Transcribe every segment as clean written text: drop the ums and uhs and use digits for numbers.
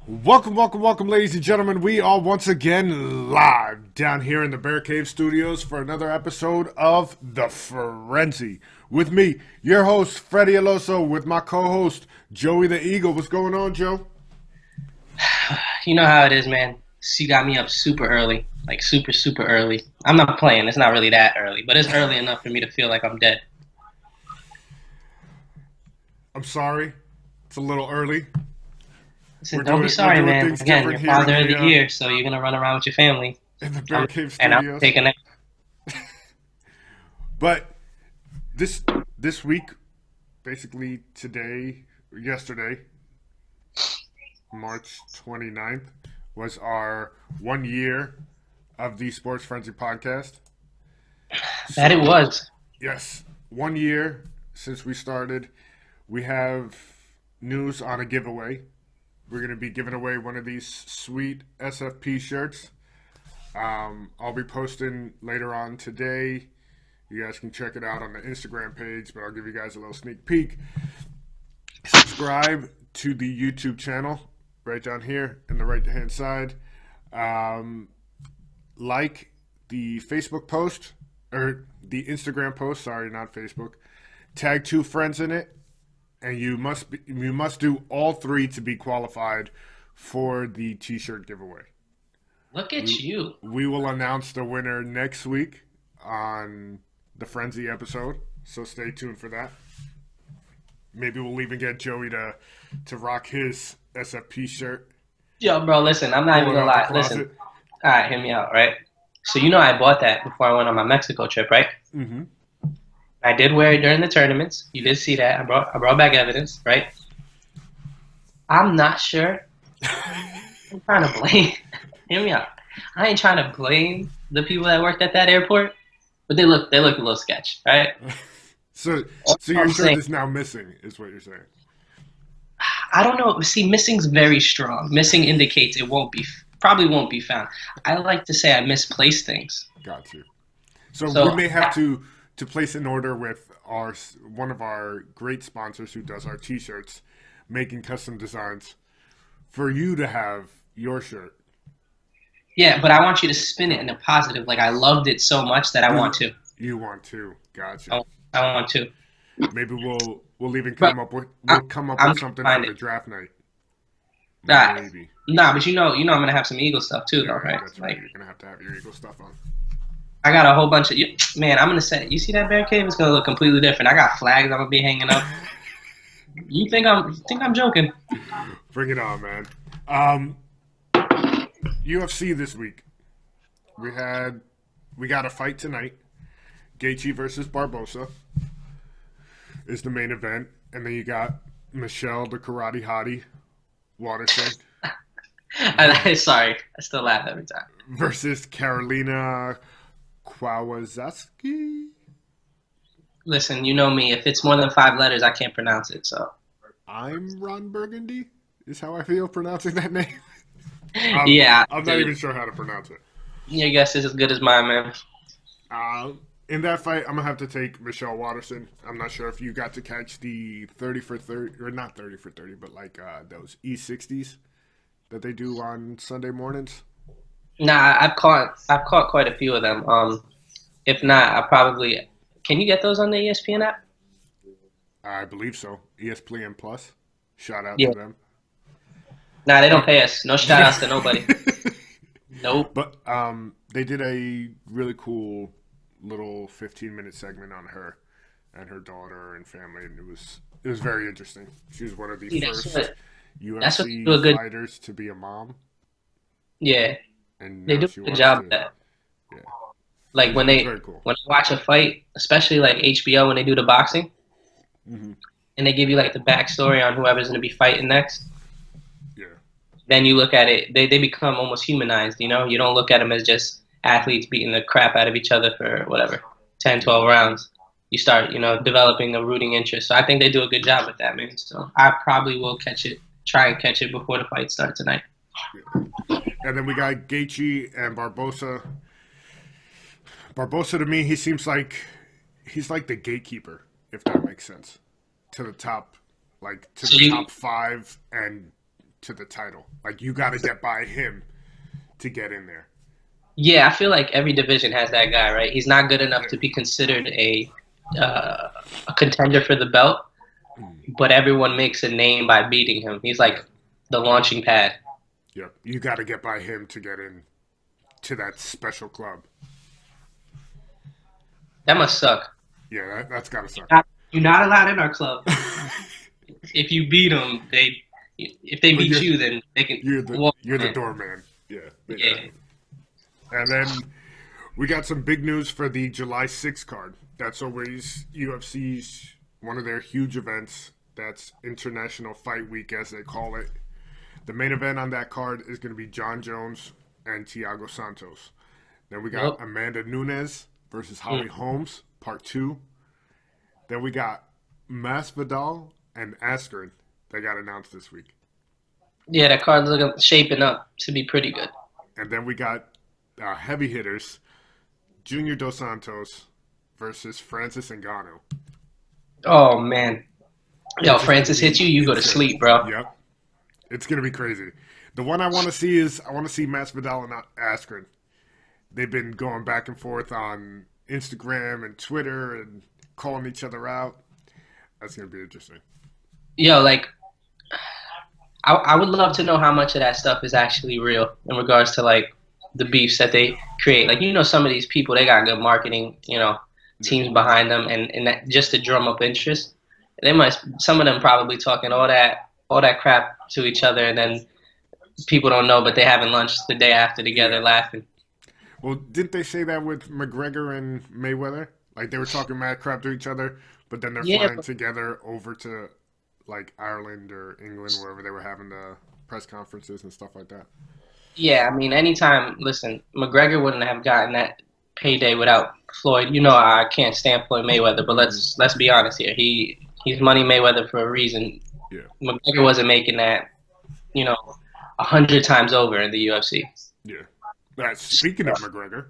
Welcome, ladies and gentlemen. We are once again live down here in the Bear Cave Studios for another episode of The Frenzy. With me, your host, Freddie El Oso, with my co-host, Joey the Eagle. What's going on, Joe? You know how it is, man. She got me up super early, like super early. I'm not playing. It's not really that early, but it's early enough for me to feel like I'm dead. I'm sorry. It's a little early. Listen, don't be sorry, doing man. things Again, different you're here in father of the year, so you're gonna run around with your family. the Bear Cave And I'm Studios. taking it. But this week, basically yesterday, March 29th, was our 1 year of the Sports Frenzy podcast. That it was. Yes, 1 year since we started. We have news on a giveaway. We're going to be giving away one of these sweet SFP shirts. I'll be posting later on today. You guys can check it out on the Instagram page, but I'll give you guys a little sneak peek. Subscribe to the YouTube channel right down here in the right-hand side. Like the Facebook post, or the Instagram post, sorry, not Facebook. Tag 2 friends in it, and you must do all 3 to be qualified for the t-shirt giveaway. Look at you. We will announce the winner next week on the Frenzy episode, so stay tuned for that. Maybe we'll even get Joey to rock his SFP shirt. Yo, bro, listen, I'm not even gonna lie. Listen, all right, hear me out, right? So you know I bought that before I went on my Mexico trip, right? Mm-hmm. I did wear it during the tournaments. You did see that. I brought back evidence, right? I'm not sure. I'm trying to blame. Hear me out. I ain't trying to blame the people that worked at that airport, but they look a little sketch, right? So your shirt is now missing, is what you're saying? I don't know. See, missing's very strong. Missing indicates it probably won't be found. I like to say I misplaced things. Got you. So we may have to place an order with one of our great sponsors who does our t-shirts, making custom designs for you to have your shirt. Yeah, but I want you to spin it in a positive. Like I loved it so much that I want to. You want to? Gotcha. I want to. Maybe we'll even come up with something for the draft night. Maybe. Nah, but you know I'm gonna have some Eagle stuff too, though, right? That's right. You're gonna have to have your Eagle stuff on. I got a whole bunch of man. I'm gonna say, you see that Bear Cave? It's gonna look completely different. I got flags I'm gonna be hanging up. You think I'm joking? Bring it on, man. UFC this week. We got a fight tonight. Gaethje versus Barbosa is the main event, and then you got Michelle the Karate Hottie Waterson. Sorry, I still laugh every time. Versus Carolina Kowalski. Listen, you know me. If it's more than 5 letters, I can't pronounce it. So I'm Ron Burgundy. Is how I feel pronouncing that name. Yeah, I'm not even sure how to pronounce it. Your guess is as good as mine, man. In that fight, I'm gonna have to take Michelle Waterson. I'm not sure if you got to catch the 30 for 30, or not 30 for 30, but like those E60s that they do on Sunday mornings. Nah, I've caught quite a few of them. If not, I probably can you get those on the ESPN app? I believe so. ESPN Plus. Shout out to them. Nah, they don't pay us. No shout outs to nobody. Nope. But they did a really cool little 15-minute segment on her and her daughter and family, and it was very interesting. She was one of the first UFC fighters to be a mom. Yeah, and they do a good job at that. Yeah, like when I watch a fight, especially like HBO when they do the boxing, mm-hmm. and they give you like the backstory on whoever's going to be fighting next. Yeah. Then you look at it, they become almost humanized. You don't look at them as just athletes beating the crap out of each other for whatever 10, 12 rounds. You start developing a rooting interest. So I think they do a good job with that, man. So I probably will try and catch it before the fight starts tonight. Yeah. And then we got Gaethje and Barbosa. Barbosa, to me, he seems like he's like the gatekeeper, if that makes sense, to the top, top 5 and to the title. Like you got to get by him to get in there. Yeah, I feel like every division has that guy, right? He's not good enough Yeah. to be considered a contender for the belt, but everyone makes a name by beating him. He's like the launching pad. Yep. You got to get by him to get in to that special club. That must suck. Yeah, that's got to suck. You're not allowed in our club. If you beat them, if they beat you, then they can. You're the doorman. Yeah. Yeah. And then we got some big news for the July 6th card. That's always UFC's one of their huge events. That's International Fight Week, as they call it. The main event on that card is going to be John Jones and Thiago Santos. Then we got Amanda Nunes versus Holly Holmes, Part 2. Then we got Masvidal and Askren that got announced this week. Yeah, that card's shaping up to be pretty good. And then we got heavy hitters, Junior Dos Santos versus Francis Ngannou. Oh, man. Yo, Francis hit you, you go to sleep, bro. Yep. It's going to be crazy. The one I want to see is Masvidal and Askren. They've been going back and forth on Instagram and Twitter and calling each other out. That's going to be interesting. Yo, like, I would love to know how much of that stuff is actually real in regards to, like, the beefs that they create. Like, some of these people, they got good marketing, teams behind them, and that, just to drum up interest. Some of them probably talking all that crap to each other, and then people don't know, but they having lunch the day after together laughing. Well, didn't they say that with McGregor and Mayweather? Like, they were talking mad crap to each other, but then they're flying together over to, like, Ireland or England, wherever they were having the press conferences and stuff like that. Yeah, I mean, listen, McGregor wouldn't have gotten that payday without Floyd. I can't stand Floyd Mayweather, but let's be honest here. He's Money Mayweather for a reason. Yeah. McGregor wasn't making that, 100 times over in the UFC. Yeah. Speaking of McGregor,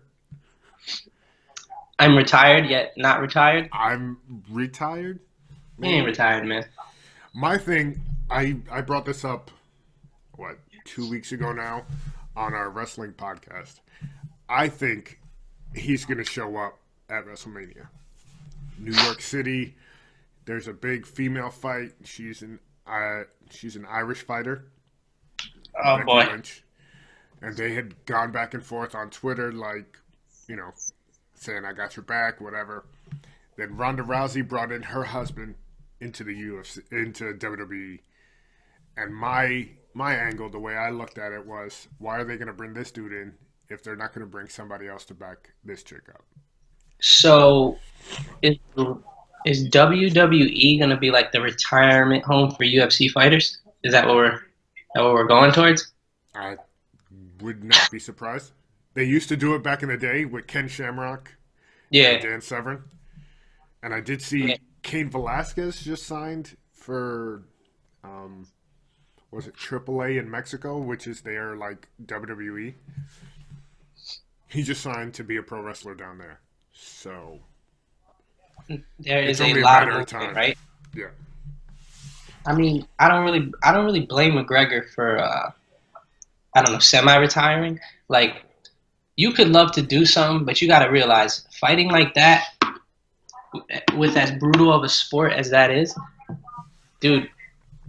I'm retired yet not retired. I'm retired. You ain't retired, man. My thing, I brought this up, 2 weeks ago now on our wrestling podcast. I think he's going to show up at WrestleMania. New York City, there's a big female fight. She's an Irish fighter. Oh, Becky boy. Lynch. And they had gone back and forth on Twitter, like, saying, I got your back, whatever. Then Ronda Rousey brought in her husband into the UFC, into WWE. And my angle, the way I looked at it was, why are they going to bring this dude in if they're not going to bring somebody else to back this chick up? So, is WWE going to be like the retirement home for UFC fighters? Is that what we're going towards? I would not be surprised. They used to do it back in the day with Ken Shamrock and Dan Severn. And I did see Cain Velasquez just signed for, was it AAA in Mexico, which is their, like, WWE. He just signed to be a pro wrestler down there. So there is a lot of time, right? Yeah. I mean, I don't really blame McGregor for semi-retiring. Like, you could love to do something, but you got to realize fighting like that, with as brutal of a sport as that is, dude,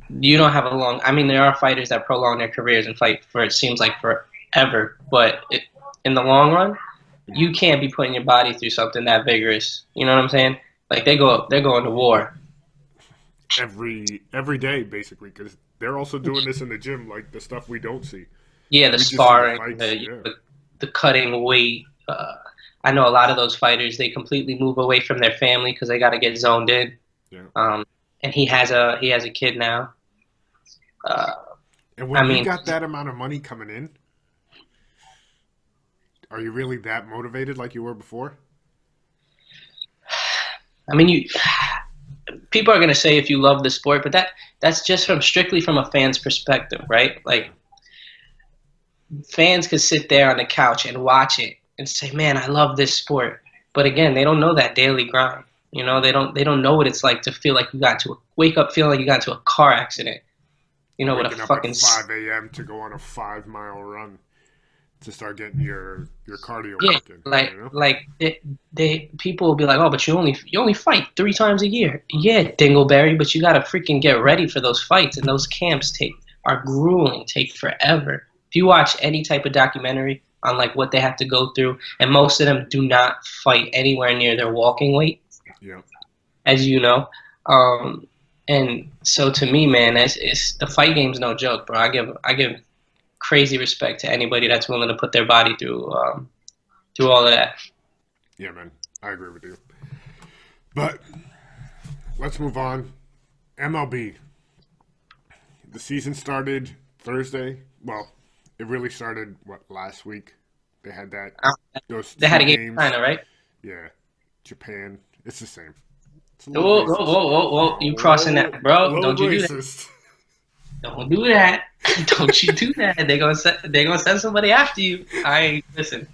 you don't have a long. I mean, there are fighters that prolong their careers and fight for it seems like forever, but in the long run, you can't be putting your body through something that vigorous. You know what I'm saying? Like they're going to war every day, basically, because they're also doing this in the gym, like the stuff we don't see. Yeah, the sparring, the cutting weight. I know a lot of those fighters, they completely move away from their family because they got to get zoned in. Yeah. And he has a kid now. And when you got that amount of money coming in, are you really that motivated like you were before? I mean, people are going to say if you love the sport, but that's just strictly from a fan's perspective, right? Like, fans could sit there on the couch and watch it and say, man, I love this sport. But again, they don't know that daily grind. They don't know what it's like to feel like you got to wake up feeling like you got into a car accident. with a Waking up at fucking 5 a.m. to go on a 5 mile run to start getting your cardio yeah, working. like You know? like they people will be like, oh, but you only fight 3 times a year. Yeah, Dingleberry, but you gotta freaking get ready for those fights, and those camps are grueling, take forever. If you watch any type of documentary on like what they have to go through, and most of them do not fight anywhere near their walking weight, Yeah. as you know. Um, and so to me, man, it's the fight game's no joke, bro. I give crazy respect to anybody that's willing to put their body through all of that. Yeah, man. I agree with you. But let's move on. MLB. The season started Thursday. Well, it really started last week. They had Uh, those They two had a game in games. China, right? Yeah, Japan. It's the same. It's a little Whoa, whoa, racist. whoa, whoa, whoa! You crossing Oh, that, a bro? little Don't you do that? racist. Don't do that! Don't you do that? They gonna send somebody after you. I listen.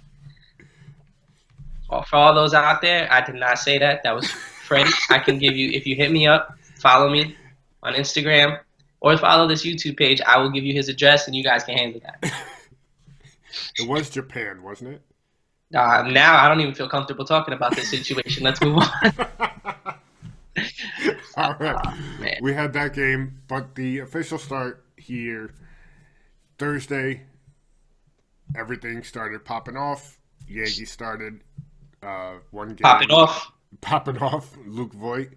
For all those out there, I did not say that. That was Freddie. I can give you if you hit me up, follow me on Instagram, or follow this YouTube page. I will give you his address, and you guys can handle that. It was Japan, wasn't it? Now I don't even feel comfortable talking about this situation. Let's move on. All right. Man. We had that game, but the official start here Thursday, everything started popping off. Yankees started one game Pop it off. popping off. Luke Voigt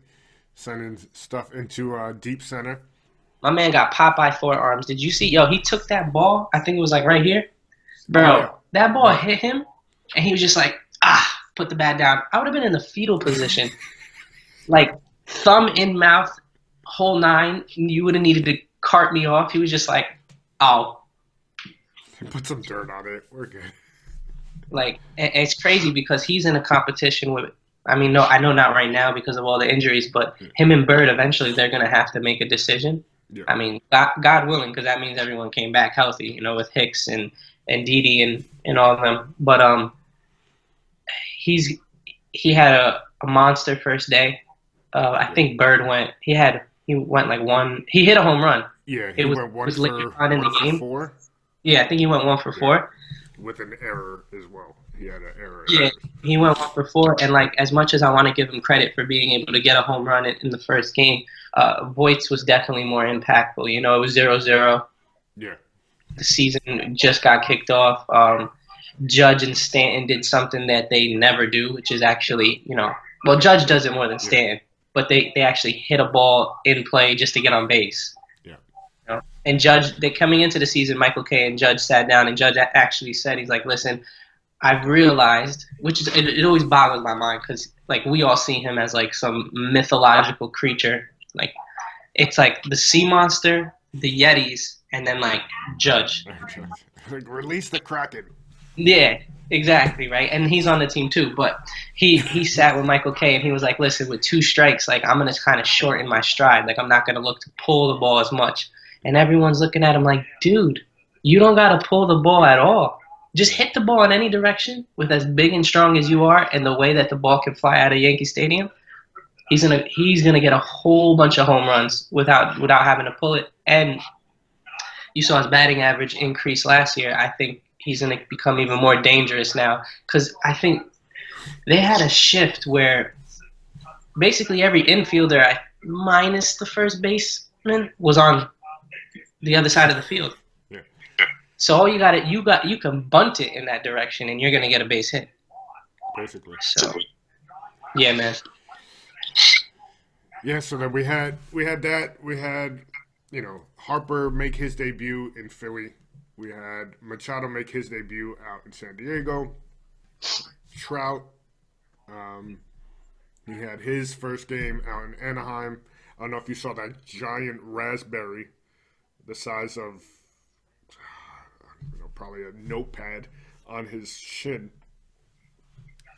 sending stuff into deep center. My man got Popeye forearms. Did you see? Yo, he took that ball. I think it was like right here. Yeah. Bro, that ball hit him, and he was just like, put the bat down. I would have been in the fetal position. Like, thumb in mouth, whole nine. You would have needed to cart me off. He was just like, oh. Put some dirt on it. We're good. Like, and it's crazy because he's in a competition with, I mean, no, I know not right now because of all the injuries, but him and Bird, eventually they're going to have to make a decision. Yeah. I mean, God willing, because that means everyone came back healthy, with Hicks and Didi and all of them. But he had a monster first day. I think Bird he went like one. He hit a home run. Yeah, he went one was for later on in the game. 4. Yeah, I think he went 1 for 4. With an error as well. He had an error. Yeah, he went 1 for 4. And like as much as I want to give him credit for being able to get a home run in the first game, Voigt's was definitely more impactful. It was 0-0. Yeah. The season just got kicked off. Judge and Stanton did something that they never do, which is actually, well, Judge does it more than Stanton, but they actually hit a ball in play just to get on base. Yeah. And Judge, they coming into the season, Michael Kay and Judge sat down, and Judge actually said, he's like, listen, I've realized, which is, it always boggles my mind because, like, we all see him as, like, some mythological creature. Like, it's like the sea monster, the Yetis, and then, like, Judge. Like, release the Kraken. Yeah, exactly, right? And he's on the team too, but he sat with Michael Kay and he was like, listen, with 2 strikes, like, I'm going to kind of shorten my stride. Like, I'm not going to look to pull the ball as much. And everyone's looking at him like, dude, you don't got to pull the ball at all. Just hit the ball in any direction with as big and strong as you are and the way that the ball can fly out of Yankee Stadium. He's gonna get a whole bunch of home runs without having to pull it. And you saw his batting average increase last year. I think he's going to become even more dangerous now because I think they had a shift where basically every infielder minus the first baseman was on the other side of the field. Yeah. So all you can bunt it in that direction and you're going to get a base hit. Basically. So yeah, man. Yeah, so then we had that. We had, Harper make his debut in Philly. We had Machado make his debut out in San Diego. Trout, he had his first game out in Anaheim. I don't know if you saw that giant raspberry, the size of, probably a notepad on his shin.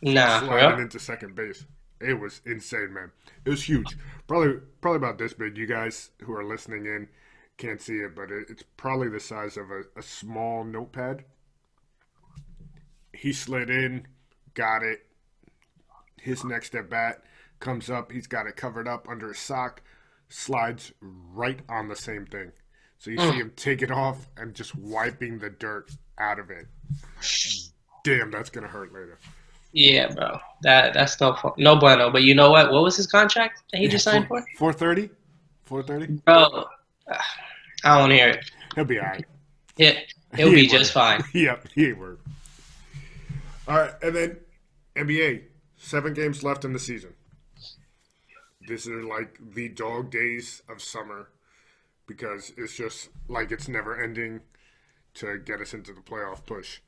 Nah, sliding into second base. It was insane, man. It was huge. Probably about this big. You guys who are listening in can't see it, but it's probably the size of a small notepad. He slid in, got it. His next at bat comes up. He's got it covered up under his sock, slides right on the same thing. So you see him take it off and just wiping the dirt out of it. Damn, that's gonna hurt later. Yeah, bro. That's no bueno. But you know what? What was his contract that he Yeah, just signed for? 430. 430. Bro, I don't hear it. He'll be all right. He'll be just fine. Yep, he ain't worried. All right, and then NBA. 7 games left in the season. This is like the dog days of summer because it's just like it's never ending to get us into the playoff push.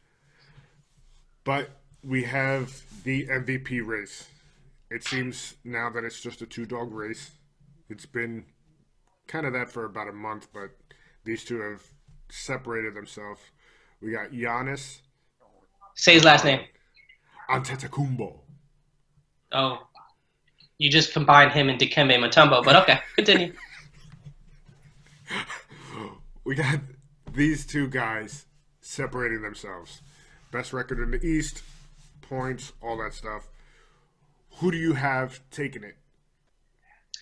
But we have the MVP race. It seems now that it's just a 2-dog race. It's been kind of that for about a month, but these two have separated themselves. We got Giannis. Say his last name. Antetokounmpo. Oh, you just combined him and Dikembe Mutombo, but okay, continue. We got these two guys separating themselves. Best record in the East, points, all that stuff. Who do you have taking it?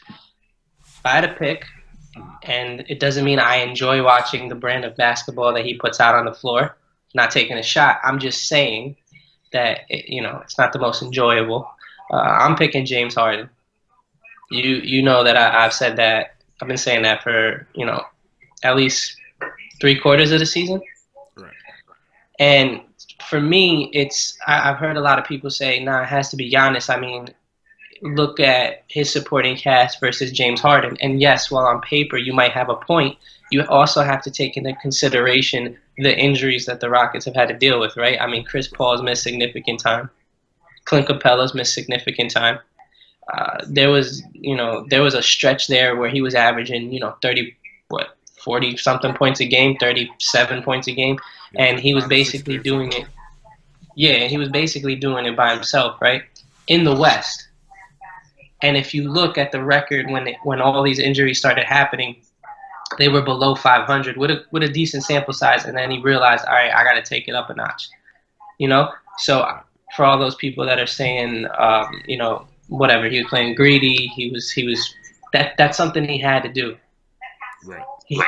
If I had to pick, and it doesn't mean I enjoy watching the brand of basketball that he puts out on the floor, not taking a shot. I'm just saying that, it's not the most enjoyable. I'm picking James Harden. You know that I've said that. I've been saying that for, at least 3/4 of the season. Right. And for me, I've heard a lot of people say, nah, it has to be Giannis. I mean, look at his supporting cast versus James Harden. And yes, while on paper you might have a point, you also have to take into consideration the injuries that the Rockets have had to deal with, right? I mean, Chris Paul's missed significant time. Clint Capella's missed significant time. There was a stretch there where he was averaging, 40 something points a game, 37 points a game, and he was basically doing it. Yeah, he was basically doing it by himself, right? In the West. And if you look at the record when all these injuries started happening, they were below 500 with a decent sample size, and then he realized, all right, I got to take it up a notch. So for all those people that are saying, whatever, he was playing greedy, he was that's something he had to do. Right.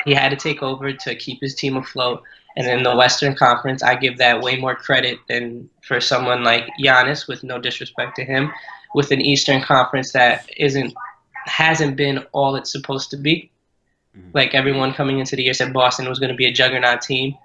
He had to take over to keep his team afloat. And in the Western Conference, I give that way more credit than for someone like Giannis, with no disrespect to him, with an Eastern Conference that hasn't been all it's supposed to be. Like everyone coming into the year said Boston was going to be a juggernaut team.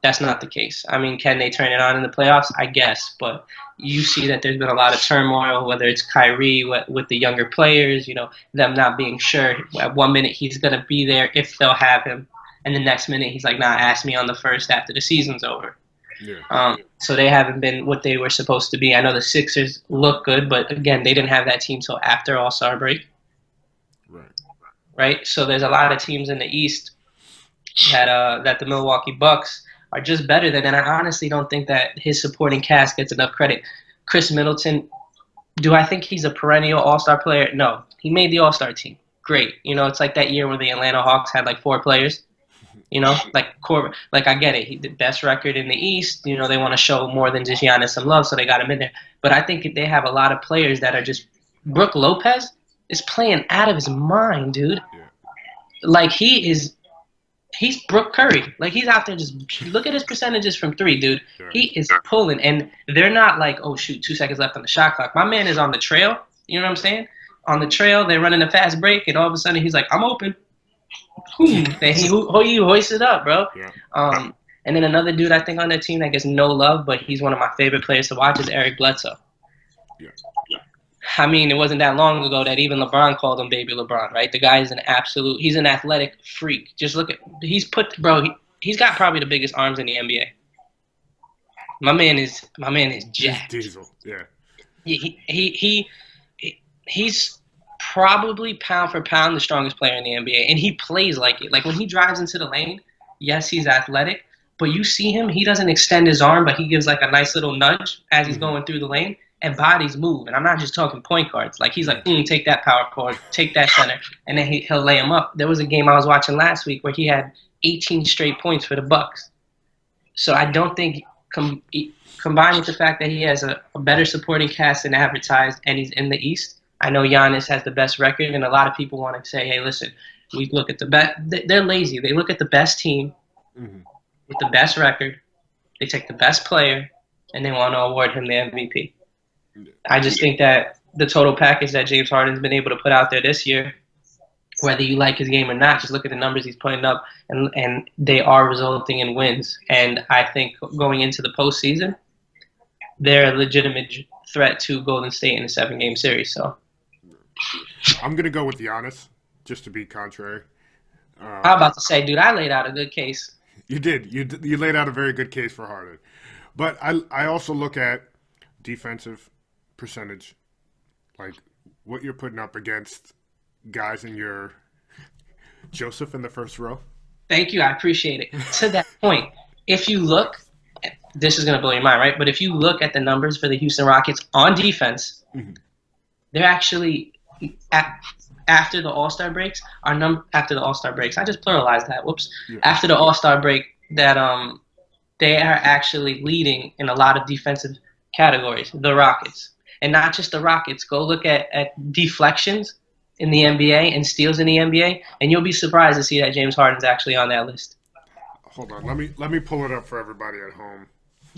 That's not the case. I mean, can they turn it on in the playoffs? I guess. But you see that there's been a lot of turmoil, whether it's Kyrie with the younger players, them not being sure. At 1 minute, he's going to be there if they'll have him. And the next minute, he's like, nah, ask me on the first after the season's over. Yeah. So they haven't been what they were supposed to be. I know the Sixers look good, but again, they didn't have that team till after All-Star break. Right? So there's a lot of teams in the East that the Milwaukee Bucks are just better than, and I honestly don't think that his supporting cast gets enough credit. Chris Middleton, do I think he's a perennial All-Star player? No. He made the All-Star team. Great. It's like that year where the Atlanta Hawks had like 4 players. Like I get it. He the best record in the East. They want to show more than just Giannis some love, so they got him in there. But I think they have a lot of players that are just. Brook Lopez is playing out of his mind, dude. Yeah. Like he's Brooke Curry. Like he's out there just look at his percentages from 3, dude. Sure. He is pulling, and they're not like, oh shoot, 2 seconds left on the shot clock. My man is on the trail. You know what I'm saying? On the trail, they're running a fast break, and all of a sudden he's like, I'm open. And he hoists it up, bro. Yeah. And then another dude I think on that team that gets no love, but he's one of my favorite players to watch is Eric Bledsoe. Yeah. I mean, it wasn't that long ago that even LeBron called him Baby LeBron, right? The guy is he's an athletic freak. Just look at, he's got probably the biggest arms in the NBA. My man is jacked. Diesel, yeah. He's probably pound for pound the strongest player in the NBA, and he plays like it. Like when he drives into the lane, yes, he's athletic, but you see him, he doesn't extend his arm, but he gives like a nice little nudge as he's going through the lane. And bodies move, and I'm not just talking point guards. Like he's like, take that power forward, take that center, and then he'll lay him up. There was a game I was watching last week where he had 18 straight points for the Bucks. So I don't think combined with the fact that he has a better supporting cast than advertised, and he's in the East. I know Giannis has the best record, and a lot of people want to say, hey, listen, We look at the best. They're lazy. They look at the best team Hmm. with the best record. They take the best player, and they want to award him the MVP. I just think that the total package that James Harden's been able to put out there this year, whether you like his game or not, just look at the numbers he's putting up, and they are resulting in wins. And I think going into the postseason, they're a legitimate threat to Golden State in a 7-game series. So I'm gonna go with Giannis, just to be contrary. I'm about to say, dude, I laid out a good case. You did. You laid out a very good case for Harden, but I also look at defensive percentage, like what you're putting up against guys in your Joseph in the first row. Thank you. I appreciate it. To that point, if you look, this is going to blow your mind, right? But if you look at the numbers for the Houston Rockets on defense, Mm-hmm. they're actually after the All-Star breaks, after the All-Star breaks. I just pluralized that. Whoops. Yeah. After the All-Star break, that they are actually leading in a lot of defensive categories. The Rockets, and not just the Rockets. Go look at deflections in the NBA and steals in the NBA, and you'll be surprised to see that James Harden's actually on that list. Hold on, let me pull it up for everybody at home.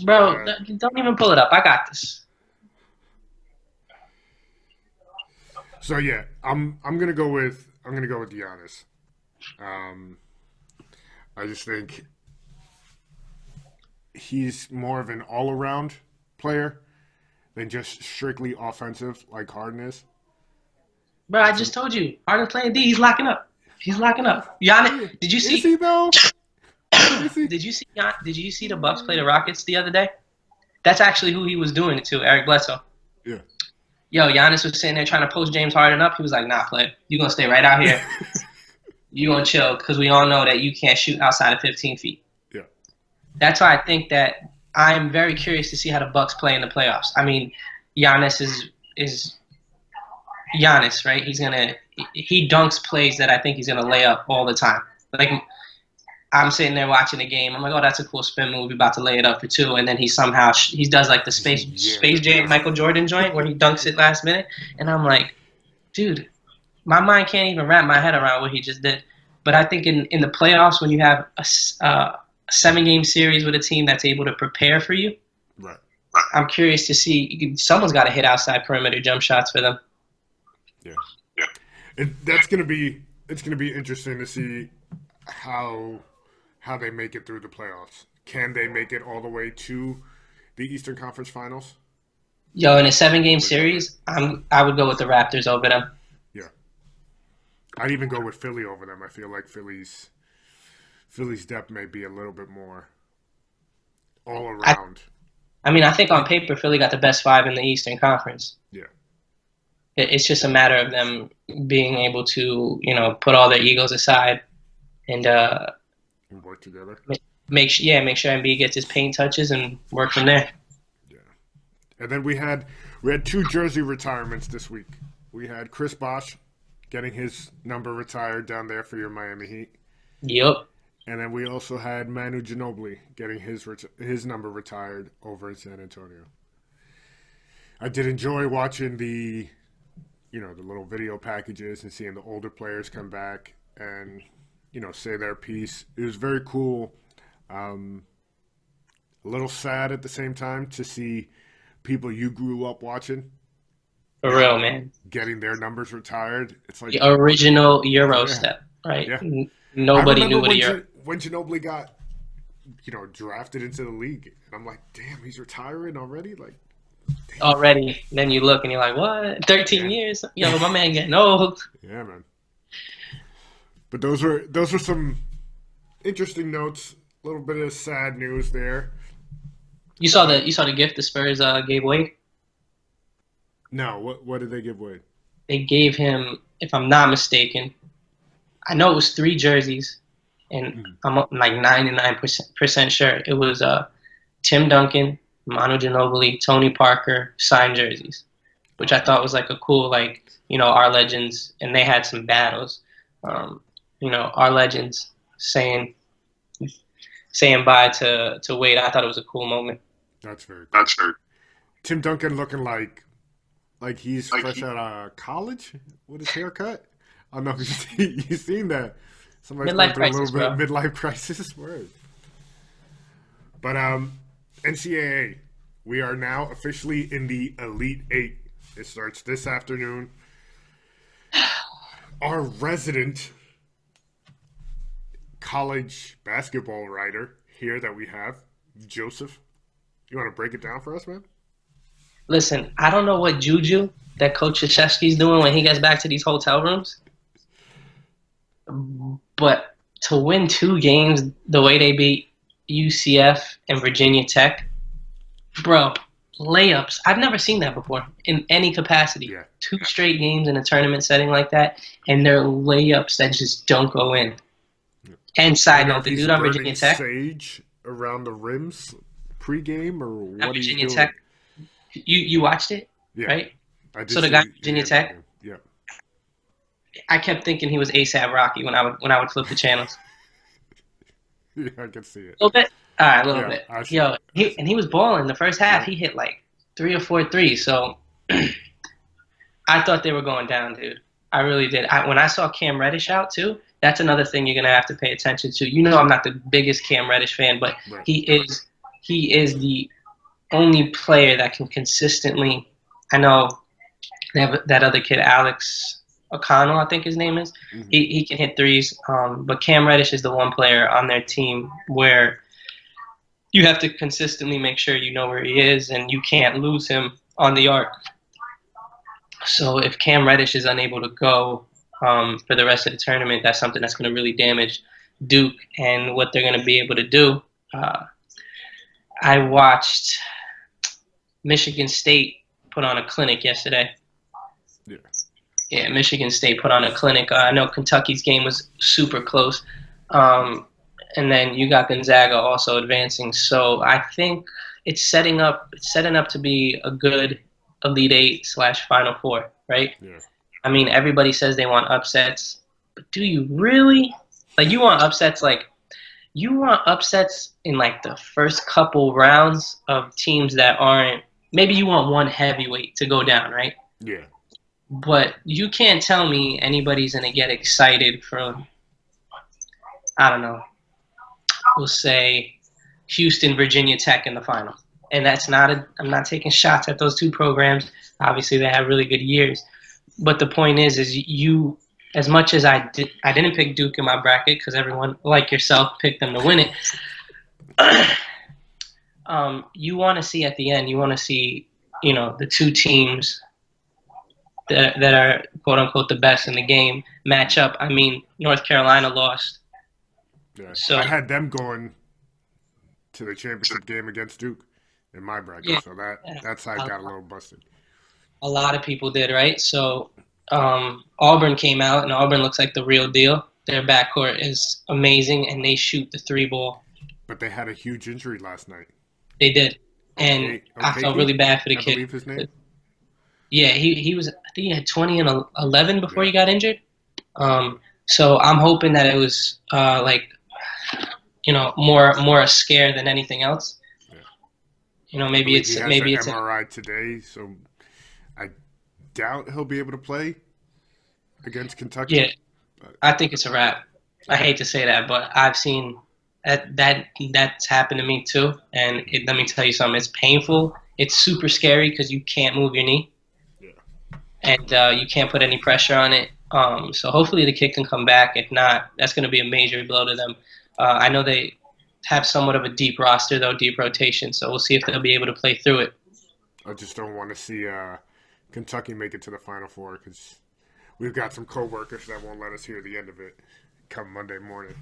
Bro, don't even pull it up. I got this. So yeah, I'm gonna go with Giannis. I just think he's more of an all around player than just strictly offensive like Harden is. Bro, I just told you. Harden's playing D. He's locking up. He's locking up. Giannis, did you see? Is he though? Is he? Did you see the Bucks play the Rockets the other day? That's actually who he was doing it to, Eric Bledsoe. Yeah. Yo, Giannis was sitting there trying to post James Harden up. He was like, nah, player. You're going to stay right out here. You're going to chill because we all know that you can't shoot outside of 15 feet. Yeah. That's why I think that I'm very curious to see how the Bucks play in the playoffs. I mean, Giannis is Giannis, right? He dunks plays that I think he's going to lay up all the time. Like, I'm sitting there watching the game. I'm like, oh, that's a cool spin move. He's about to lay it up for 2. And then he somehow he does like the Space Jam Michael Jordan joint where he dunks it last minute. And I'm like, dude, my mind can't even wrap my head around what he just did. But I think in the playoffs, when you have a 7-game series with a team that's able to prepare for you, right. I'm curious to see. Someone's got to hit outside perimeter jump shots for them. Yeah. It's gonna be interesting to see how they make it through the playoffs. Can they make it all the way to the Eastern Conference Finals? Yo, in a 7-game series, I would go with the Raptors over them. Yeah. I'd even go with Philly over them. I feel like Philly's depth may be a little bit more all around. I mean, I think on paper, Philly got the best 5 in the Eastern Conference. Yeah. It's just a matter of them being able to, put all their egos aside and work together. Make sure Embiid gets his paint touches and work from there. Yeah. And then we had 2 jersey retirements this week. We had Chris Bosh getting his number retired down there for your Miami Heat. Yep. And then we also had Manu Ginobili getting his number retired over in San Antonio. I did enjoy watching the little video packages and seeing the older players come back and say their piece. It was very cool. A little sad at the same time to see people you grew up watching. For real, man. Getting their numbers retired. It's like the original Euro step, right? Yeah. Nobody knew what when Ginobili got, drafted into the league. And I'm like, damn, he's retiring already? Like, damn. Already. Then you look and you're like, what? 13 years? Yo, my man getting old. Yeah, man. But those were some interesting notes. A little bit of sad news there. You saw the gift the Spurs gave Wade? No, what did they give Wade? They gave him, if I'm not mistaken, I know it was 3 jerseys, and I'm like 99% sure it was Tim Duncan, Manu Ginobili, Tony Parker signed jerseys, which I thought was like a cool our legends, and they had some battles. Our legends saying bye to Wade. I thought it was a cool moment. That's very cool. Tim Duncan looking like he's fresh out of college with his haircut. I don't know if you've seen that. Somebody's going Midlife through a crisis, little bit bro. of midlife crisis. Word. But NCAA, we are now officially in the Elite Eight. It starts this afternoon. Our resident college basketball writer here that we have, Joseph. You want to break it down for us, man? Listen, I don't know what juju that Coach Krzyzewski's doing when he gets back to these hotel rooms, but to win 2 games the way they beat UCF and Virginia Tech, bro, layups. I've never seen that before in any capacity. Yeah. 2 straight games in a tournament setting like that, and they're layups that just don't go in. And I side don't know note, if the he's dude on burning Virginia Tech, sage around the rims pregame or at what he's Virginia doing. Tech, you watched it, Yeah, right? I did So the see guy it from in Virginia the Tech, game. Yeah. I kept thinking he was ASAP Rocky when I would flip the channels. Yeah, I can see it. A little bit? All right, a little Yeah, bit. I see Yo, it. I see and he was balling the first half. Yep. He hit like 3 or 4 threes. So I thought they were going down, dude. I really did. When I saw Cam Reddish out too, that's another thing you're gonna have to pay attention to. You know, I'm not the biggest Cam Reddish fan, but Right. he is the only player that can consistently. I know they have that other kid, Alex O'Connell, I think his name is. Mhm. He can hit threes, but Cam Reddish is the one player on their team where you have to consistently make sure you know where he is, and you can't lose him on the arc. So if Cam Reddish is unable to go for the rest of the tournament, that's something that's going to really damage Duke and what they're going to be able to do. Uh, I watched Michigan State put on a clinic yesterday. Yeah. Yeah, Michigan State put on a clinic. I know Kentucky's game was super close. And then you got Gonzaga also advancing. So I think it's setting up to be a good Elite Eight / Final Four, right? Yeah. I mean, everybody says they want upsets, but do you really? Like, you want upsets in like the first couple rounds of teams that aren't. Maybe you want one heavyweight to go down, right? Yeah. But you can't tell me anybody's gonna get excited from, I don't know, we'll say Houston, Virginia Tech in the final. And I'm not taking shots at those 2 programs. Obviously, they have really good years. But the point is you, as much as I didn't pick Duke in my bracket because everyone, like yourself, picked them to win it. You want to see at the end, the 2 teams that are quote unquote the best in the game match up. I mean, North Carolina lost. Yeah. So I had them going to the championship game against Duke in my bracket, yeah, so that side got a little busted. a lot of people did, right? So Auburn came out, and Auburn looks like the real deal. Their backcourt is amazing, and they shoot the 3 ball. But they had a huge injury last night. They did, and Okay, I felt really bad for the I kid. believe his name. Yeah, he was. I think he had 20 and 11 before Yeah. he got injured. So I'm hoping that it was more a scare than anything else. Yeah. Maybe he it's has maybe an it's MRI today, so I doubt he'll be able to play against Kentucky. Yeah, I think it's a wrap. I hate to say that, but I've seen that's happened to me too. And let me tell you something. It's painful. It's super scary because you can't move your knee, and you can't put any pressure on it. So hopefully the kid can come back. If not, that's going to be a major blow to them. I know they have somewhat of a deep roster, though, deep rotation. So we'll see if they'll be able to play through it. I just don't want to see Kentucky make it to the Final Four because we've got some coworkers that won't let us hear the end of it come Monday morning.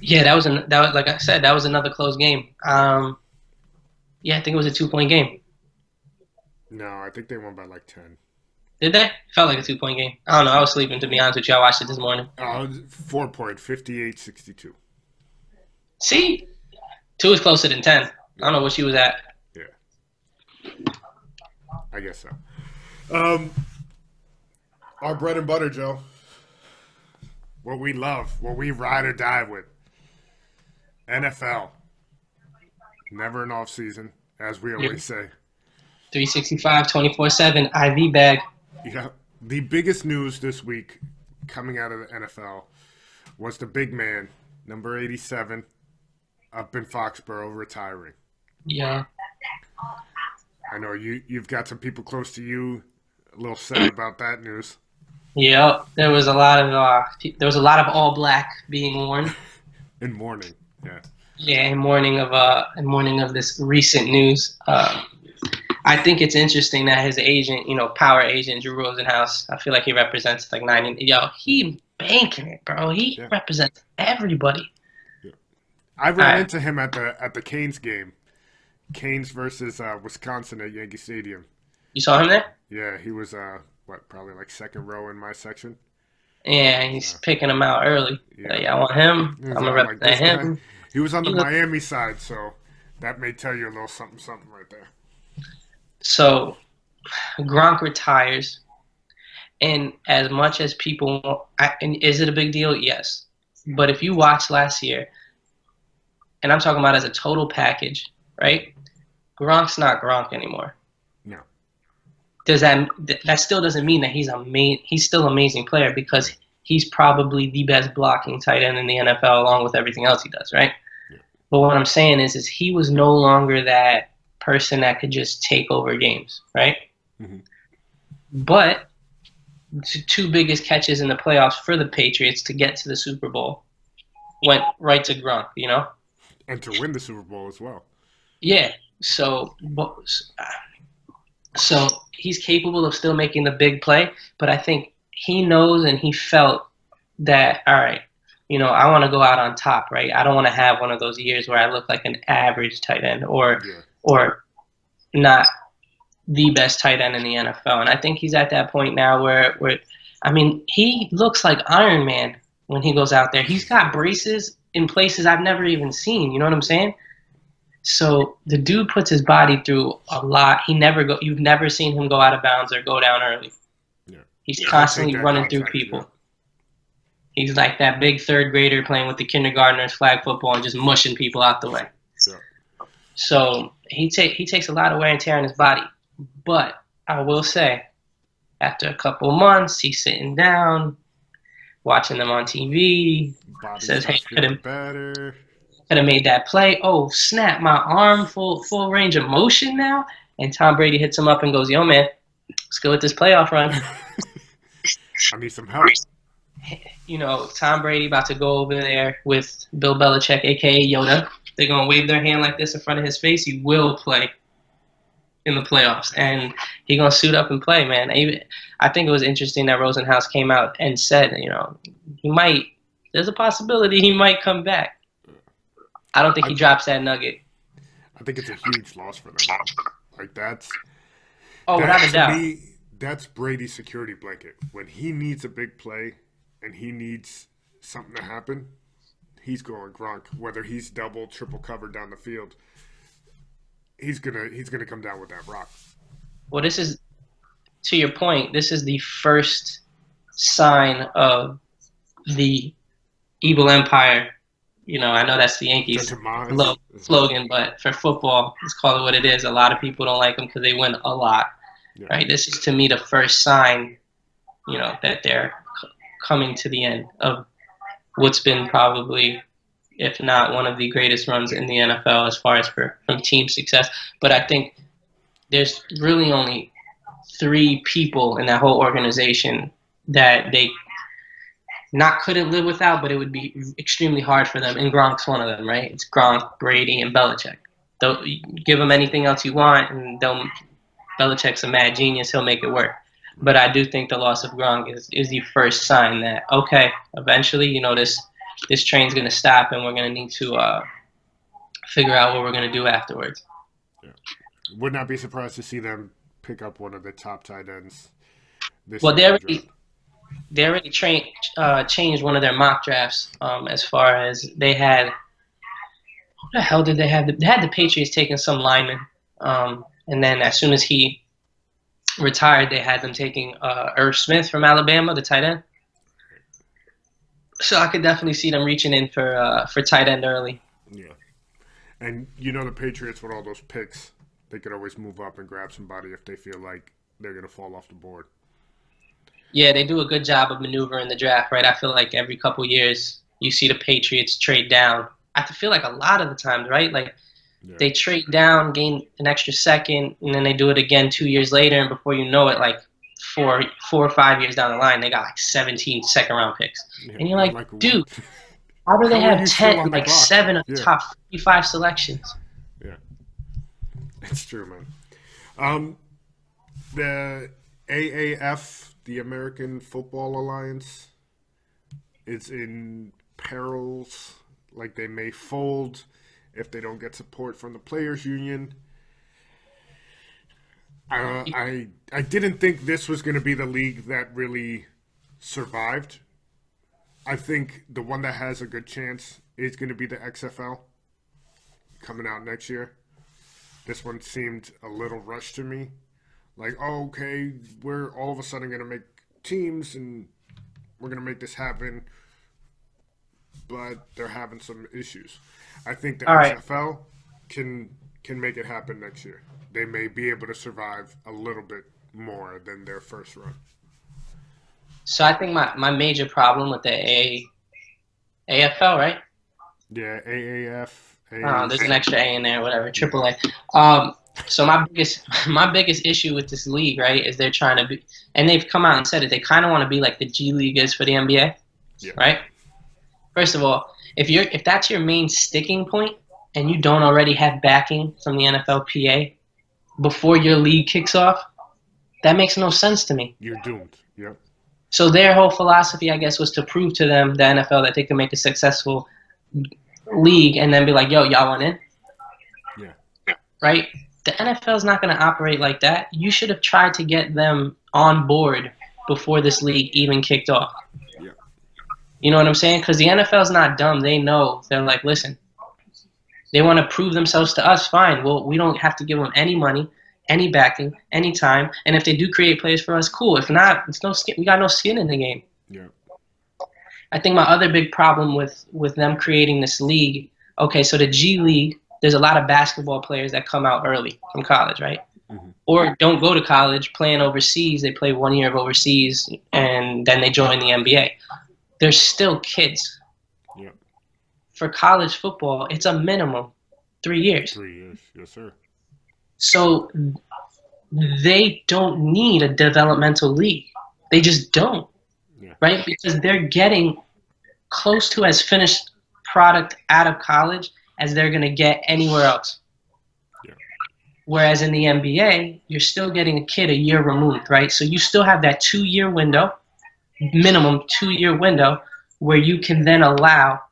Yeah, that was like I said, that was another close game. Yeah, I think it was a 2-point game. No, I think they won by like 10. Did they? Felt like a 2-point game. I don't know. I was sleeping, to be honest with you. I watched it this morning. 4-point, 58-62. See? 2 is closer than 10. I don't know what she was at. Yeah. I guess so. Our bread and butter, Joe. What we love, what we ride or die with. NFL. Never an off season, as we always say. 365, 24/7, IV bag. Yeah. The biggest news this week coming out of the NFL was the big man, number 87, up in Foxborough, retiring. Yeah. I know you've got some people close to you a little sad about that news. Yep. There was a lot of all black being worn. In mourning, yeah. Yeah, in mourning of this recent news. I think it's interesting that his agent, power agent Drew Rosenhaus, I feel like he represents like 90. Yo, he banking it, bro. He Yeah. represents everybody. Yeah. I All ran right. into him at the Canes game, Canes versus Wisconsin at Yankee Stadium. You saw him there? Yeah, he was probably like second row in my section. Yeah, he's picking him out early. Yeah. Like, I want him. He was I'm gonna on, like, represent this guy. him. He was on the He look- Miami side, so that may tell you a little something, something right there. So Gronk retires, and as much as people, and is it a big deal? Yes. But if you watch last year, and I'm talking about as a total package, right? Gronk's not Gronk anymore. No. Does that still doesn't mean that he's still an amazing player, because he's probably the best blocking tight end in the NFL along with everything else he does, right? Yeah. But what I'm saying is he was no longer that person that could just take over games, right? Mhm. But the two biggest catches in the playoffs for the Patriots to get to the Super Bowl went right to Gronk, And to win the Super Bowl as well. Yeah. So he's capable of still making the big play, but I think he knows and he felt that, all right, I want to go out on top, right? I don't want to have one of those years where I look like an average tight end or not the best tight end in the NFL. And I think he's at that point now where I mean, he looks like Iron Man when he goes out there. He's got braces in places I've never even seen. You know what I'm saying? So the dude puts his body through a lot. You've never seen him go out of bounds or go down early. Yeah. He's constantly running through contact, people. yeah. He's like that big third grader playing with the kindergartners flag football and just mushing people out the way. Yeah. So he takes a lot of wear and tear on his body. But I will say, after a couple months, he's sitting down, watching them on TV. Body's Says, "Hey, feeling better. could have made that play. Oh, snap, my arm full range of motion now." And Tom Brady hits him up and goes, "Yo, man, let's go with this playoff run." I need some help. Tom Brady about to go over there with Bill Belichick, a.k.a. Yoda. They're going to wave their hand like this in front of his face. He will play in the playoffs, and he's going to suit up and play, man. I think it was interesting that Rosenhaus came out and said, there's a possibility he might come back. I don't think he drops that nugget. I think it's a huge loss for them. Like that's Without a doubt. To me, that's Brady's security blanket. When he needs a big play and he needs something to happen, he's going Gronk. Whether he's double, triple covered down the field, he's gonna come down with that rock. Well, this is, to your point, this is the first sign of the evil empire. I know that's the Yankees slogan, but for football, let's call it what it is. A lot of people don't like them because they win a lot, right? This is, to me, the first sign, that they're coming to the end of what's been probably, if not one of the greatest runs in the NFL as far as from team success. But I think there's really only 3 people in that whole organization that they couldn't live without, but it would be extremely hard for them. And Gronk's one of them, right? It's Gronk, Brady, and Belichick. Give them anything else you want, and Belichick's a mad genius. He'll make it work. But I do think the loss of Gronk is the first sign that, okay, eventually, this train's going to stop, and we're going to need to figure out what we're going to do afterwards. Yeah. Would not be surprised to see them pick up one of the top tight ends this Well, year. they already changed one of their mock drafts as far as they had. What the hell did they have? They had the Patriots taking some lineman, and then as soon as he retired, they had them taking Irv Smith from Alabama, the tight end. So I could definitely see them reaching in for tight end early. Yeah, and the Patriots with all those picks, they could always move up and grab somebody if they feel like they're going to fall off the board. Yeah, they do a good job of maneuvering the draft, right? I feel like every couple years you see the Patriots trade down. I feel like a lot of the times, right? Like Yeah. they trade down, gain an extra second, and then they do it again 2 years later, and before you know it, like four or 5 years down the line, they got like 17 second-round picks, Yeah. and you're You're like, like, what? dude, how do they How are have you still 10, on the like clock? seven of the Yeah. top 55 selections? Yeah. It's true, man. Um, the AAF, the American Football Alliance, is in perils. Like they may fold if they don't get support from the players' union. I didn't think this was going to be the league that really survived. I think the one that has a good chance is going to be the XFL coming out next year. This one seemed a little rushed to me. Like, oh, okay, we're all of a sudden going to make teams and we're going to make this happen, but they're having some issues. I think the All right. XFL can make it happen next year. They may be able to survive a little bit more than their first run. So I think my major problem with the AFL, right? Yeah, AAF, There's an A. extra A in there, whatever, Yeah, triple A. So my biggest issue with this league, right, is they're trying to be, and they've come out and said it. They kind of want to be like the G League is for the NBA, yeah, right? First of all, if that's your main sticking point, and you don't already have backing from the NFLPA before your league kicks off, that makes no sense to me. you're doomed. Yep. So their whole philosophy, I guess, was to prove to them, the NFL, that they can make a successful league and then be like, yo, y'all want in? Yeah. Right? The NFL is not going to operate like that. You should have tried to get them on board before this league even kicked off. Yeah. You know what I'm saying? Because the NFL is not dumb. They know. They're like, listen, they want to prove themselves to us. Fine. Well, we don't have to give them any money, any backing, any time. And if they do create players for us, cool. If not, it's no skin. We got no skin in the game. Yeah. I think my other big problem with them creating this league, okay, so the G League, there's a lot of basketball players that come out early from college, right? Mm-hmm. Or don't go to college, playing overseas. They play 1 year of overseas, and then they join the NBA. They're still kids. Yeah. For college football, it's a minimum 3 years. 3 years. Yes, sir. So they don't need a developmental league. They just don't. Yeah. Right? Because they're getting close to as finished product out of college as they're going to get anywhere else. Yeah. Whereas in the NBA, you're still getting a kid a year removed, right? So you still have that 2 year window, minimum 2 year window, where you can then allow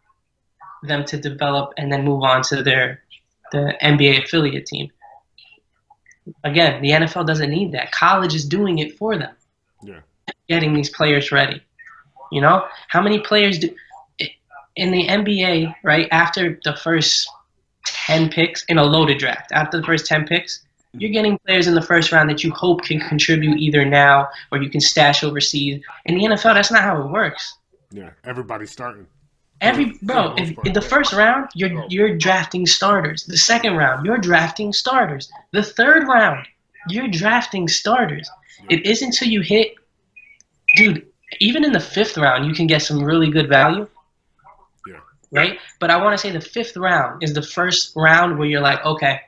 them to develop and then move on to the NBA affiliate team. Again, the NFL doesn't need that. College is doing it for them. Yeah. Getting these players ready. You know, how many players do in the NBA, right? After the first 10 picks in a loaded draft, after the first 10 picks, you're getting players in the first round that you hope can contribute either now or you can stash overseas. In the NFL, that's not how it works. Yeah. Everybody's starting. In the first round, you're drafting starters. The second round, you're drafting starters. The third round, you're drafting starters. It isn't until you hit, dude. Even in the fifth round, you can get some really good value. Yeah. Right? But I want to say the fifth round is the first round where you're like, okay,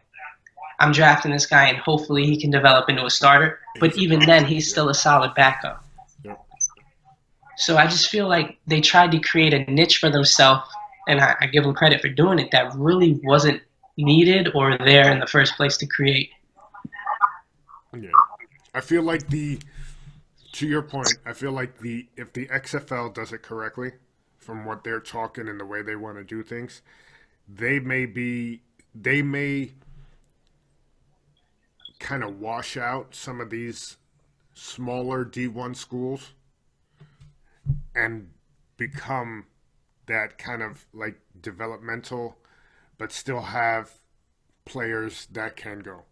I'm drafting this guy and hopefully he can develop into a starter. But even then, he's still a solid backup. Yeah. So I just feel like they tried to create a niche for themselves, and I give them credit for doing it, that really wasn't needed or there in the first place to create. Yeah. I feel like to your point, I feel like if the XFL does it correctly, from what they're talking and the way they want to do things, they may kind of wash out some of these smaller D1 schools and become that kind of like developmental, but still have players that can go.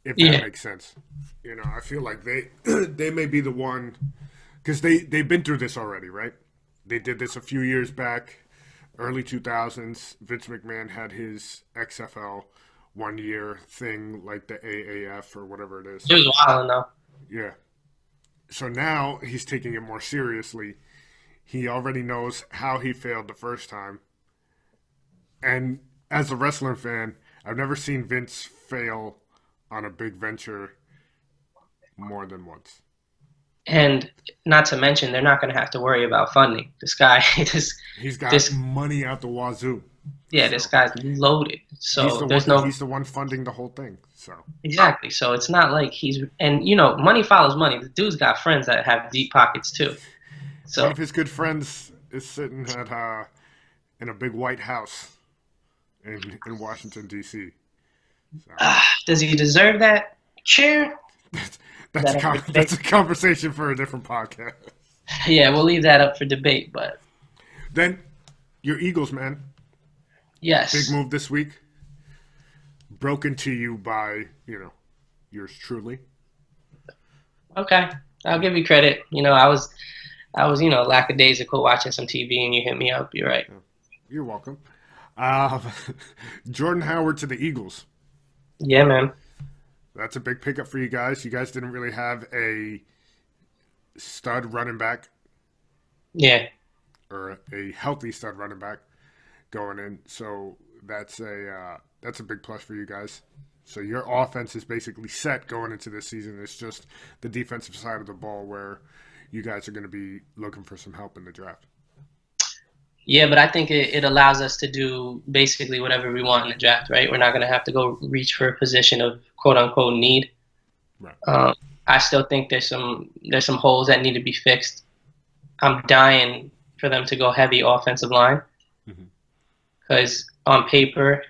If that makes sense. You know, I feel like they may be the one, because they've been through this already, right? They did this a few years back, early 2000s. Vince McMahon had his XFL 1 year thing, like the AAF or whatever it is. It was wild enough. Yeah. So now he's taking it more seriously. He already knows how he failed the first time. And as a wrestling fan, I've never seen Vince fail on a big venture more than once. And not to mention, they're not going to have to worry about funding. This guy, He's got this, money out the wazoo. yeah, So this guy's loaded. So there's no he's the one funding the whole thing. So exactly. So it's not like and money follows money. The dude's got friends that have deep pockets too. one So of his good friends is sitting at in a big white house in Washington D.C. So does he deserve that chair? that's Is that's that up for that's debate? a conversation for a different podcast. Yeah, we'll leave that up for debate. But Then your Eagles, man, big yes, move this week. Broken to you by yours truly. okay, I'll give you credit. I was lackadaisical watching some TV, and you hit me up. You're right. You're welcome. Uh, Jordan Howard to the Eagles. Yeah, man. That's a big pickup for you guys. You guys didn't really have a stud running back Yeah. or a healthy stud running back going in, so that's a big plus for you guys. So your offense is basically set going into this season. It's just the defensive side of the ball where you guys are going to be looking for some help in the draft. Yeah, but I think it allows us to do basically whatever we want in the draft, right? We're not going to have to go reach for a position of quote unquote need. Right. I still think there's some holes that need to be fixed. I'm dying for them to go heavy offensive line because on paper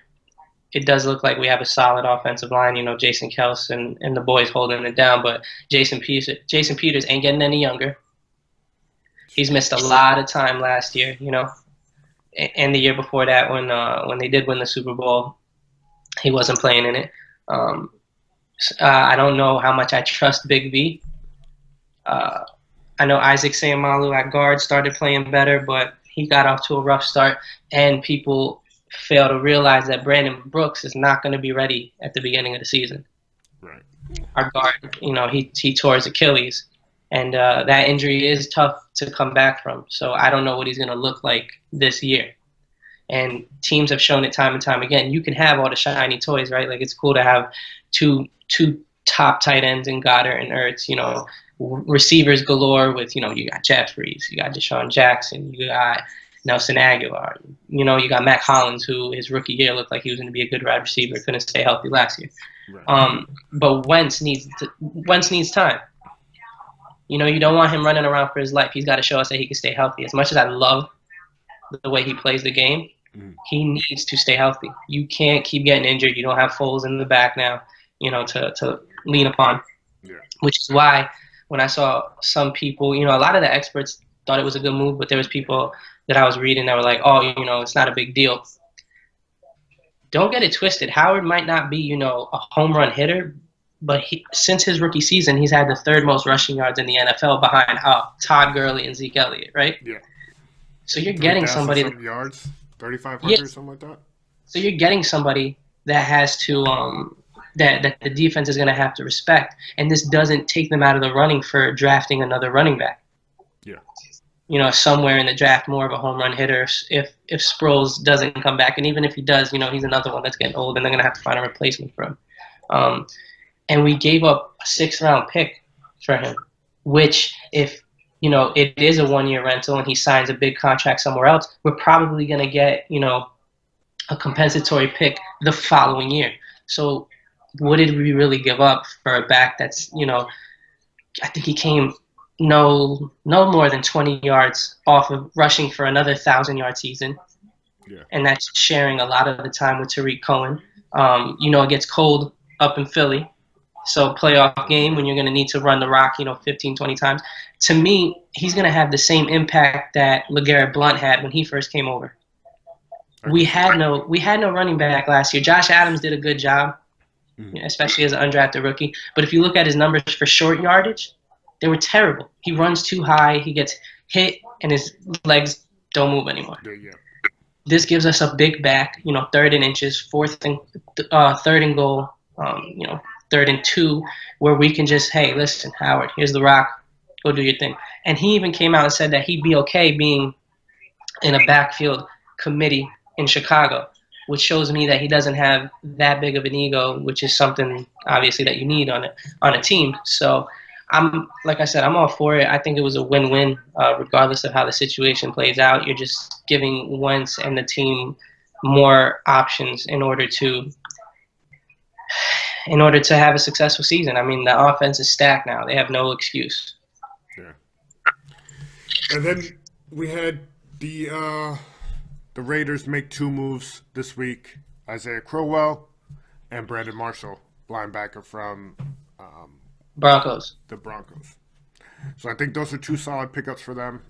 it does look like we have a solid offensive line. Jason Kels and the boys holding it down, but Jason Peters ain't getting any younger. He's missed a lot of time last year, and the year before that when they did win the Super Bowl, he wasn't playing in it. I don't know how much I trust Big V. I know Isaac Sayamalu at guard started playing better, but he got off to a rough start, and people fail to realize that Brandon Brooks is not going to be ready at the beginning of the season. Right. Our guard, he tore his Achilles, and that injury is tough to come back from. So I don't know what he's going to look like this year. And teams have shown it time and time again. You can have all the shiny toys, right? Like it's cool to have two top tight ends in Goddard and Ertz, receivers galore with, you got Jeffries, you got Deshaun Jackson, you got Nelson Aguilar, you got Mac Hollins, who his rookie year looked like he was going to be a good wide receiver, couldn't stay healthy last year. Right. But Wentz needs time. You don't want him running around for his life. He's got to show us that he can stay healthy. As much as I love the way he plays the game, he needs to stay healthy. You can't keep getting injured. You don't have Foles in the back now, to lean upon. Yeah. Which is why when I saw some people, a lot of the experts thought it was a good move, but there was people that I was reading that were like, oh, it's not a big deal. Don't get it twisted. Howard might not be, a home run hitter, but since his rookie season, he's had the third most rushing yards in the NFL behind Todd Gurley and Zeke Elliott, right? Yeah. So you're getting somebody yards, 3,500, yeah. Something like that. So you're getting somebody that has to that the defense is going to have to respect, and this doesn't take them out of the running for drafting another running back. Yeah. Somewhere in the draft, more of a home run hitter if Sproles doesn't come back, and even if he does, he's another one that's getting old, and they're going to have to find a replacement for him. And we gave up a 6th-round pick for him, which if it is a 1-year rental and he signs a big contract somewhere else, we're probably going to get, a compensatory pick the following year. So what did we really give up for a back that's, I think he came no more than 20 yards off of rushing for another 1,000-yard season. Yeah. And that's sharing a lot of the time with Tariq Cohen. It gets cold up in Philly. So playoff game when you're going to need to run the rock, 15, 20 times. To me, he's going to have the same impact that LeGarrette Blount had when he first came over. We had no running back last year. Josh Adams did a good job, especially as an undrafted rookie. But if you look at his numbers for short yardage, they were terrible. He runs too high, he gets hit, and his legs don't move anymore. Yeah. This gives us a big back, 3rd and inches, 3rd and goal, 3rd and 2, where we can just, hey, listen, Howard, here's the rock. Go do your thing. And he even came out and said that he'd be okay being in a backfield committee in Chicago, which shows me that he doesn't have that big of an ego, which is something obviously that you need on a team. So I'm like I said, I'm all for it. I think it was a win-win, regardless of how the situation plays out. You're just giving Wentz and the team more options in order to have a successful season. I mean, the offense is stacked now. They have no excuse. Yeah. And then we had the Raiders make 2 moves this week: Isaiah Crowell and Brandon Marshall, linebacker from Broncos. the Broncos. So I think those are 2 solid pickups for them.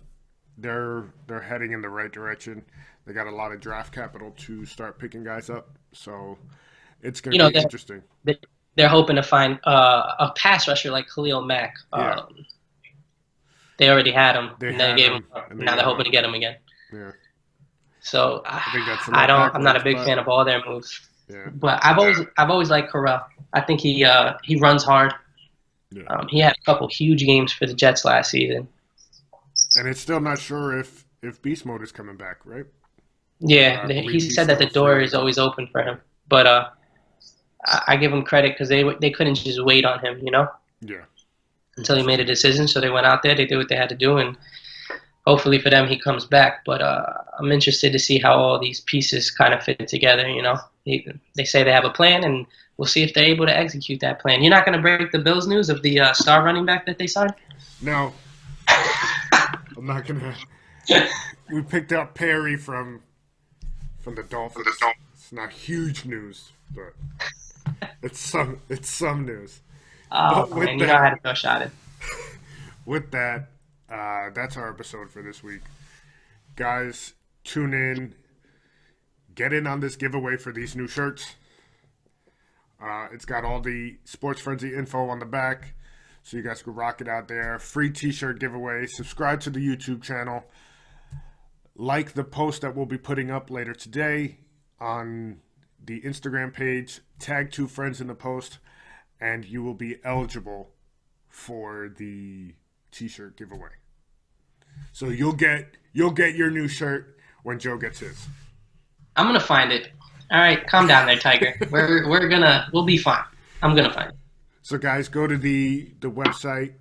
They're heading in the right direction. They got a lot of draft capital to start picking guys up. So it's going to be interesting. They're hoping to find a pass rusher like Khalil Mack. Yeah. They already had him, and they gave him. Now they're hoping to get him again. Yeah. So I think that's I'm not a big fan of all their moves. Yeah. But I've always liked Corral. I think he runs hard. Yeah. He had a couple huge games for the Jets last season. And it's still not sure if Beast Mode is coming back, right? Yeah, he said that the door is always open for him. But I give him credit because they couldn't just wait on him, Yeah. until he made a decision. So they went out there, they did what they had to do, and hopefully for them he comes back. But I'm interested to see how all these pieces kind of fit together. They say they have a plan, and we'll see if they're able to execute that plan. You're not going to break the Bills news of the star running back that they signed? No. I'm not going to. We picked up Perry from the Dolphins. It's not huge news, but it's some news. Oh, man, you know I had to throw a shot in. With that, that's our episode for this week. Guys, tune in. Get in on this giveaway for these new shirts. It's got all the Sports Frenzy info on the back, so you guys can rock it out there. Free t-shirt giveaway. Subscribe to the YouTube channel. Like the post that we'll be putting up later today on the Instagram page. Tag 2 friends in the post, and you will be eligible for the t-shirt giveaway. So you'll get your new shirt when Joe gets his. I'm gonna find it. All right, calm down there, Tiger. We'll be fine. I'm gonna find it. So guys, go to the website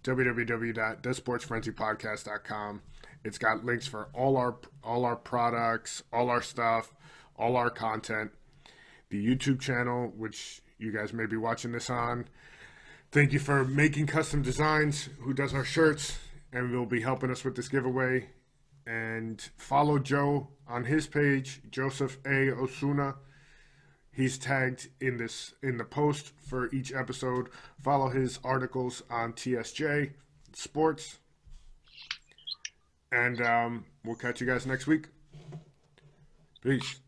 www.thesportsfrenzypodcast.com. It's got links for all our products, all our stuff, all our content. The YouTube channel, which you guys may be watching this on. Thank you for making custom designs, who does our shirts, and will be helping us with this giveaway. And follow Joe on his page, Joseph A. Osuna. He's tagged in the post for each episode. Follow his articles on TSJ Sports. And we'll catch you guys next week. Peace.